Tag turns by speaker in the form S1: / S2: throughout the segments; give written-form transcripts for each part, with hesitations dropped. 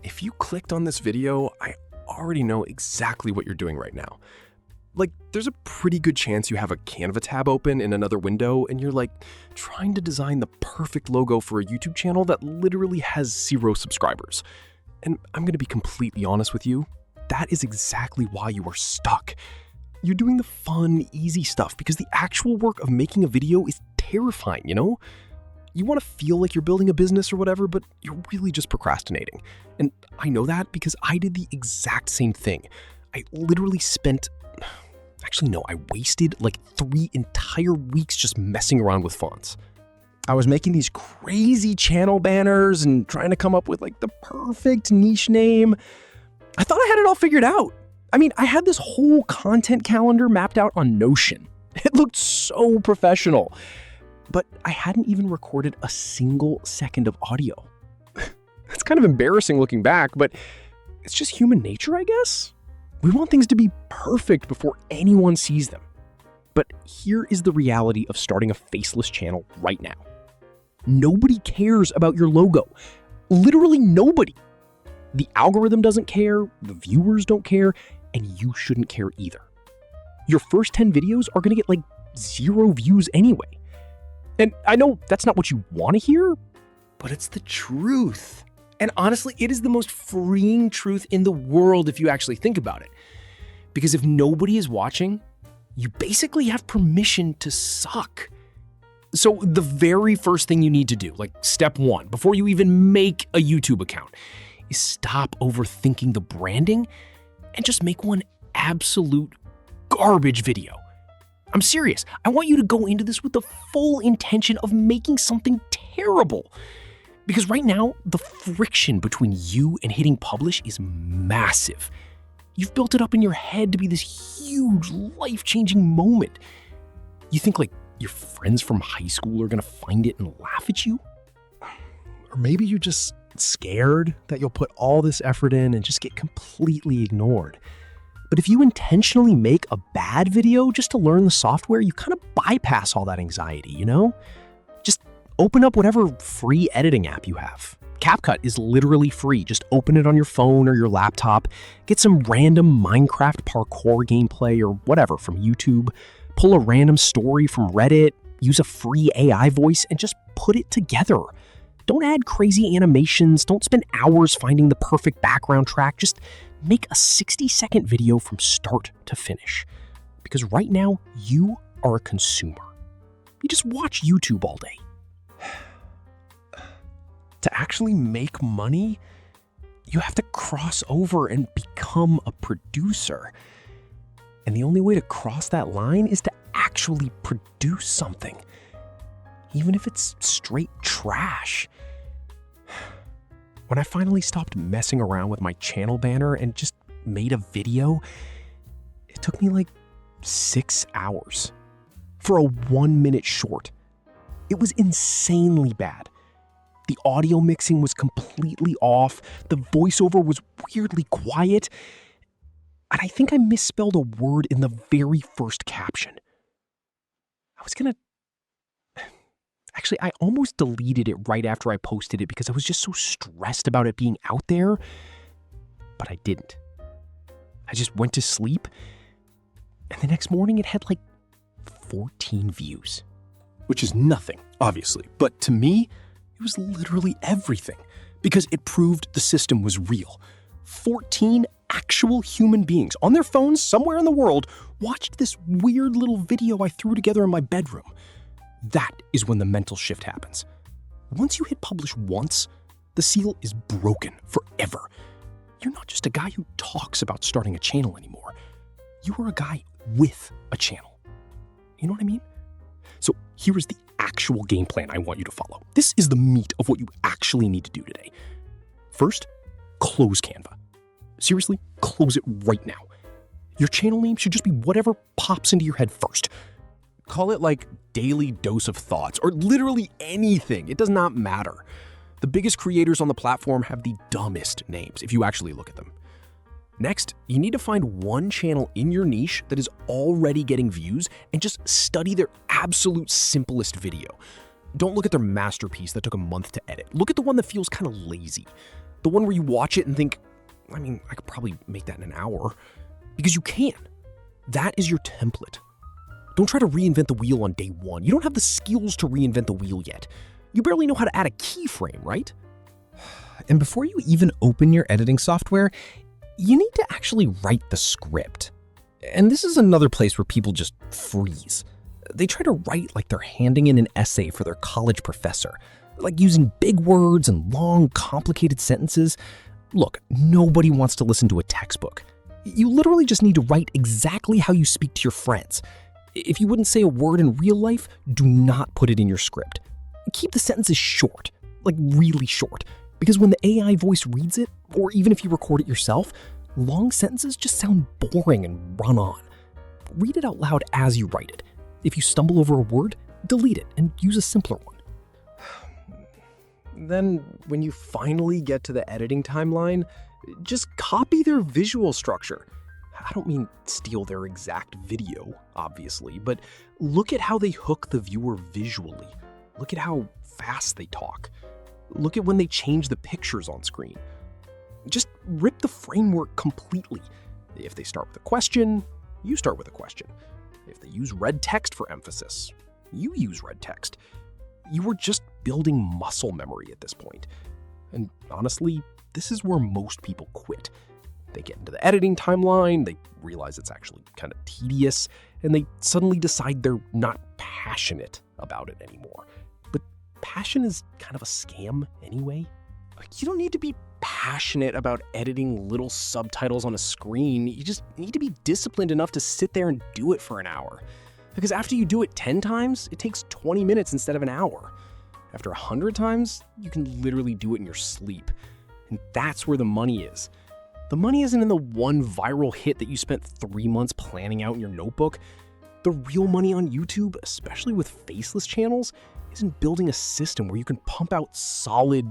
S1: if you clicked on this video, I already know exactly what you're doing right now. Like, there's a pretty good chance you have a Canva tab open in another window and you're like trying to design the perfect logo for a YouTube channel that literally has 0 subscribers. And I'm gonna be completely honest with you, that is exactly why you are stuck. You're doing the fun, easy stuff because the actual work of making a video is terrifying, you know? You want to feel like you're building a business or whatever, but you're really just procrastinating. And I know that because I did the exact same thing. I literally I wasted like 3 entire weeks just messing around with fonts. I was making these crazy channel banners and trying to come up with like the perfect niche name. I thought I had it all figured out. I mean, I had this whole content calendar mapped out on Notion. It looked so professional. But I hadn't even recorded a single second of audio. It's kind of embarrassing looking back, but it's just human nature, I guess. We want things to be perfect before anyone sees them. But here is the reality of starting a faceless channel right now. Nobody cares about your logo. Literally nobody. The algorithm doesn't care, the viewers don't care, and you shouldn't care either. Your first 10 videos are gonna get like 0 views anyway. And I know that's not what you want to hear, but it's the truth. And honestly, it is the most freeing truth in the world if you actually think about it. Because if nobody is watching, you basically have permission to suck. So the very first thing you need to do, like step 1, before you even make a YouTube account, is stop overthinking the branding and just make one absolute garbage video. I'm serious. I want you to go into this with the full intention of making something terrible. Because right now, the friction between you and hitting publish is massive. You've built it up in your head to be this huge, life-changing moment. You think like your friends from high school are gonna find it and laugh at you? Or maybe you're just scared that you'll put all this effort in and just get completely ignored. But if you intentionally make a bad video just to learn the software, you kind of bypass all that anxiety, you know? Just open up whatever free editing app you have. CapCut is literally free. Just open it on your phone or your laptop, get some random Minecraft parkour gameplay or whatever from YouTube, pull a random story from Reddit, use a free AI voice, and just put it together. Don't add crazy animations, don't spend hours finding the perfect background track, just make a 60-second video from start to finish. Because right now, you are a consumer. You just watch YouTube all day. To actually make money, you have to cross over and become a producer. And the only way to cross that line is to actually produce something, even if it's straight trash. When I finally stopped messing around with my channel banner and just made a video, it took me like 6 hours for a 1-minute short. It was insanely bad. The audio mixing was completely off, the voiceover was weirdly quiet, and I think I misspelled a word in the very first caption. Actually, I almost deleted it right after I posted it because I was just so stressed about it being out there, but I didn't. I just went to sleep, and the next morning it had like 14 views. Which is nothing, obviously, but to me, it was literally everything because it proved the system was real. 14 actual human beings on their phones somewhere in the world watched this weird little video I threw together in my bedroom. That is when the mental shift happens. Once you hit publish once, the seal is broken forever. You're not just a guy who talks about starting a channel anymore. You are a guy with a channel. You know what I mean? So here is the actual game plan I want you to follow. This is the meat of what you actually need to do today. First, close Canva. Seriously, close it right now. Your channel name should just be whatever pops into your head first. Call it like Daily Dose of Thoughts or literally anything. It does not matter. The biggest creators on the platform have the dumbest names if you actually look at them. Next, you need to find one channel in your niche that is already getting views and just study their absolute simplest video. Don't look at their masterpiece that took a month to edit. Look at the one that feels kind of lazy. The one where you watch it and think, I could probably make that in an hour. Because you can. That is your template. Don't try to reinvent the wheel on day one. You don't have the skills to reinvent the wheel yet. You barely know how to add a keyframe, right?
S2: And before you even open your editing software, you need to actually write the script. And this is another place where people just freeze. They try to write like they're handing in an essay for their college professor, like using big words and long, complicated sentences. Look, nobody wants to listen to a textbook. You literally just need to write exactly how you speak to your friends. If you wouldn't say a word in real life, do not put it in your script. Keep the sentences short, like really short, because when the AI voice reads it, or even if you record it yourself, long sentences just sound boring and run on. Read it out loud as you write it. If you stumble over a word, delete it and use a simpler one.
S1: Then, when you finally get to the editing timeline, just copy their visual structure. I don't mean steal their exact video, obviously, but look at how they hook the viewer visually. Look at how fast they talk. Look at when they change the pictures on screen. Just rip the framework completely. If they start with a question, you start with a question. If they use red text for emphasis, you use red text. You are just building muscle memory at this point. And honestly, this is where most people quit. They get into the editing timeline, they realize it's actually kind of tedious, and they suddenly decide they're not passionate about it anymore. But passion is kind of a scam anyway. You don't need to be passionate about editing little subtitles on a screen. You just need to be disciplined enough to sit there and do it for an hour. Because after you do it 10 times, it takes 20 minutes instead of an hour. After 100 times, you can literally do it in your sleep. And that's where the money is. The money isn't in the one viral hit that you spent 3 months planning out in your notebook. The real money on YouTube, especially with faceless channels, is in building a system where you can pump out solid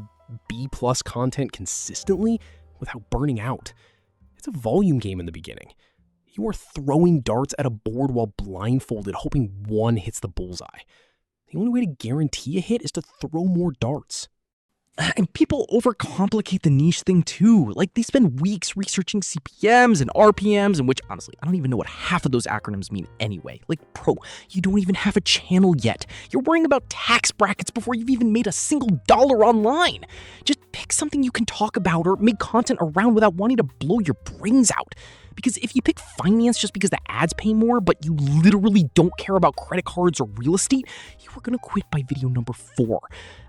S1: B+ content consistently without burning out. It's a volume game in the beginning. You are throwing darts at a board while blindfolded, hoping one hits the bullseye. The only way to guarantee a hit is to throw more darts.
S2: And people overcomplicate the niche thing too. Like they spend weeks researching CPMs and RPMs, and which honestly, I don't even know what half of those acronyms mean anyway. Like, bro, you don't even have a channel yet. You're worrying about tax brackets before you've even made a single dollar online. Just pick something you can talk about or make content around without wanting to blow your brains out. Because if you pick finance just because the ads pay more, but you literally don't care about credit cards or real estate, you are gonna quit by video number 4.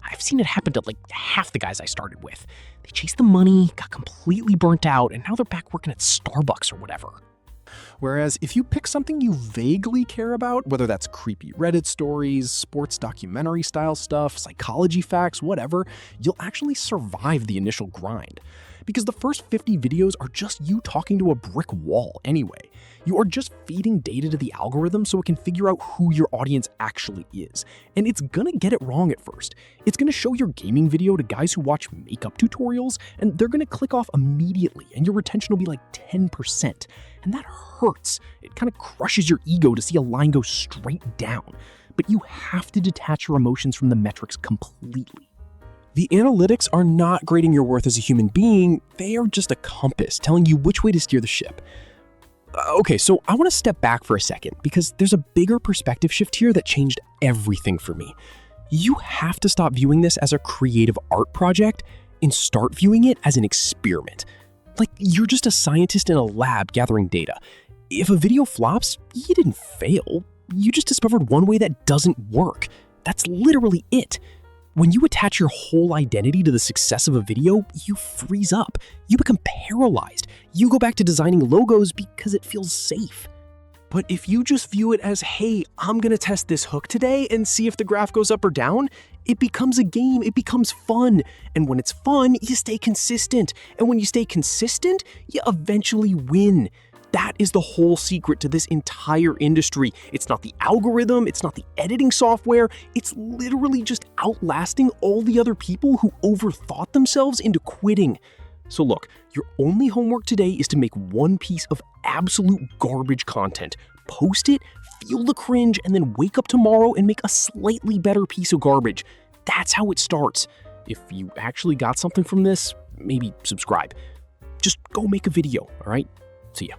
S2: I've seen it happen to like half the guys I started with. They chased the money, got completely burnt out, and now they're back working at Starbucks or whatever.
S1: Whereas if you pick something you vaguely care about, whether that's creepy Reddit stories, sports documentary style stuff, psychology facts, whatever, you'll actually survive the initial grind. Because the first 50 videos are just you talking to a brick wall anyway. You are just feeding data to the algorithm so it can figure out who your audience actually is. And it's gonna get it wrong at first. It's gonna show your gaming video to guys who watch makeup tutorials, and they're gonna click off immediately, and your retention will be like 10%. And that hurts. It kind of crushes your ego to see a line go straight down. But you have to detach your emotions from the metrics completely. The analytics are not grading your worth as a human being, they are just a compass telling you which way to steer the ship. Okay, so I want to step back for a second because there's a bigger perspective shift here that changed everything for me. You have to stop viewing this as a creative art project and start viewing it as an experiment. Like you're just a scientist in a lab gathering data. If a video flops, you didn't fail. You just discovered one way that doesn't work. That's literally it. When you attach your whole identity to the success of a video, you freeze up. You become paralyzed. You go back to designing logos because it feels safe. But if you just view it as, hey, I'm gonna test this hook today and see if the graph goes up or down, it becomes a game, it becomes fun. And when it's fun, you stay consistent. And when you stay consistent, you eventually win. That is the whole secret to this entire industry. It's not the algorithm, it's not the editing software, it's literally just outlasting all the other people who overthought themselves into quitting. So look, your only homework today is to make one piece of absolute garbage content. Post it, feel the cringe, and then wake up tomorrow and make a slightly better piece of garbage. That's how it starts. If you actually got something from this, maybe subscribe. Just go make a video, all right? See ya.